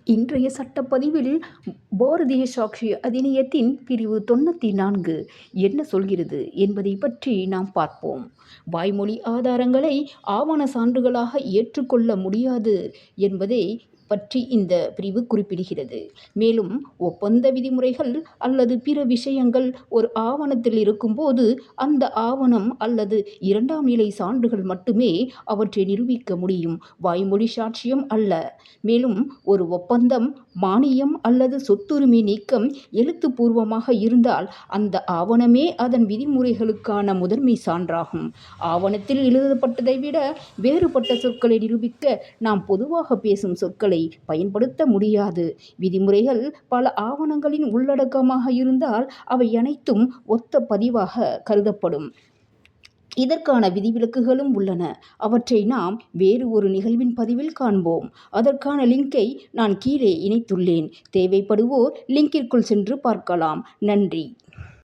இன்றைய சட்டப்பதிவில் பாரதிய சாட்சி அதிநியத்தின் பிரிவு 94 என்ன சொல்கிறது என்பதை பற்றி நாம் பார்ப்போம். வாய்மொழி ஆதாரங்களை ஆவண சான்றுகளாக ஏற்றுக்கொள்ள முடியாது என்பதை பற்றி இந்த பிரிவு குறிப்பிடுகிறது. மேலும் ஒப்பந்த விதிமுறைகள் அல்லது பிற விஷயங்கள் ஒரு ஆவணத்தில் இருக்கும்போது அந்த ஆவணம் அல்லது இரண்டாம் நிலை சான்றுகள் மட்டுமே அவற்றை நிரூபிக்க முடியும், வாய்மொழி சாட்சியம் அல்ல. மேலும் ஒரு ஒப்பந்தம், மானியம் அல்லது சொத்துரிமை நீக்கம் எழுத்துப்பூர்வமாக இருந்தால் அந்த ஆவணமே அதன் விதிமுறைகளுக்கான முதன்மை சான்றாகும். ஆவணத்தில் எழுதப்பட்டதை விட வேறுபட்ட சொற்களை நிரூபிக்க நாம் பொதுவாக பேசும் சொற்களை பயன்படுத்த முடியாது. விதிமுறைகள் பல ஆவணங்களின் உள்ளடக்கமாக இருந்தால் அவை அனைத்தும் ஒத்த பதிவாக கருதப்படும். இதற்கான விதிவிலக்குகளும் உள்ளன. அவற்றை நாம் வேறு ஒரு நிகழ்வின் பதிவில் காண்போம். அதற்கான லிங்கை நான் கீழே இணைத்துள்ளேன். தேவைப்படுவோர் லிங்கிற்குள் சென்று பார்க்கலாம். நன்றி.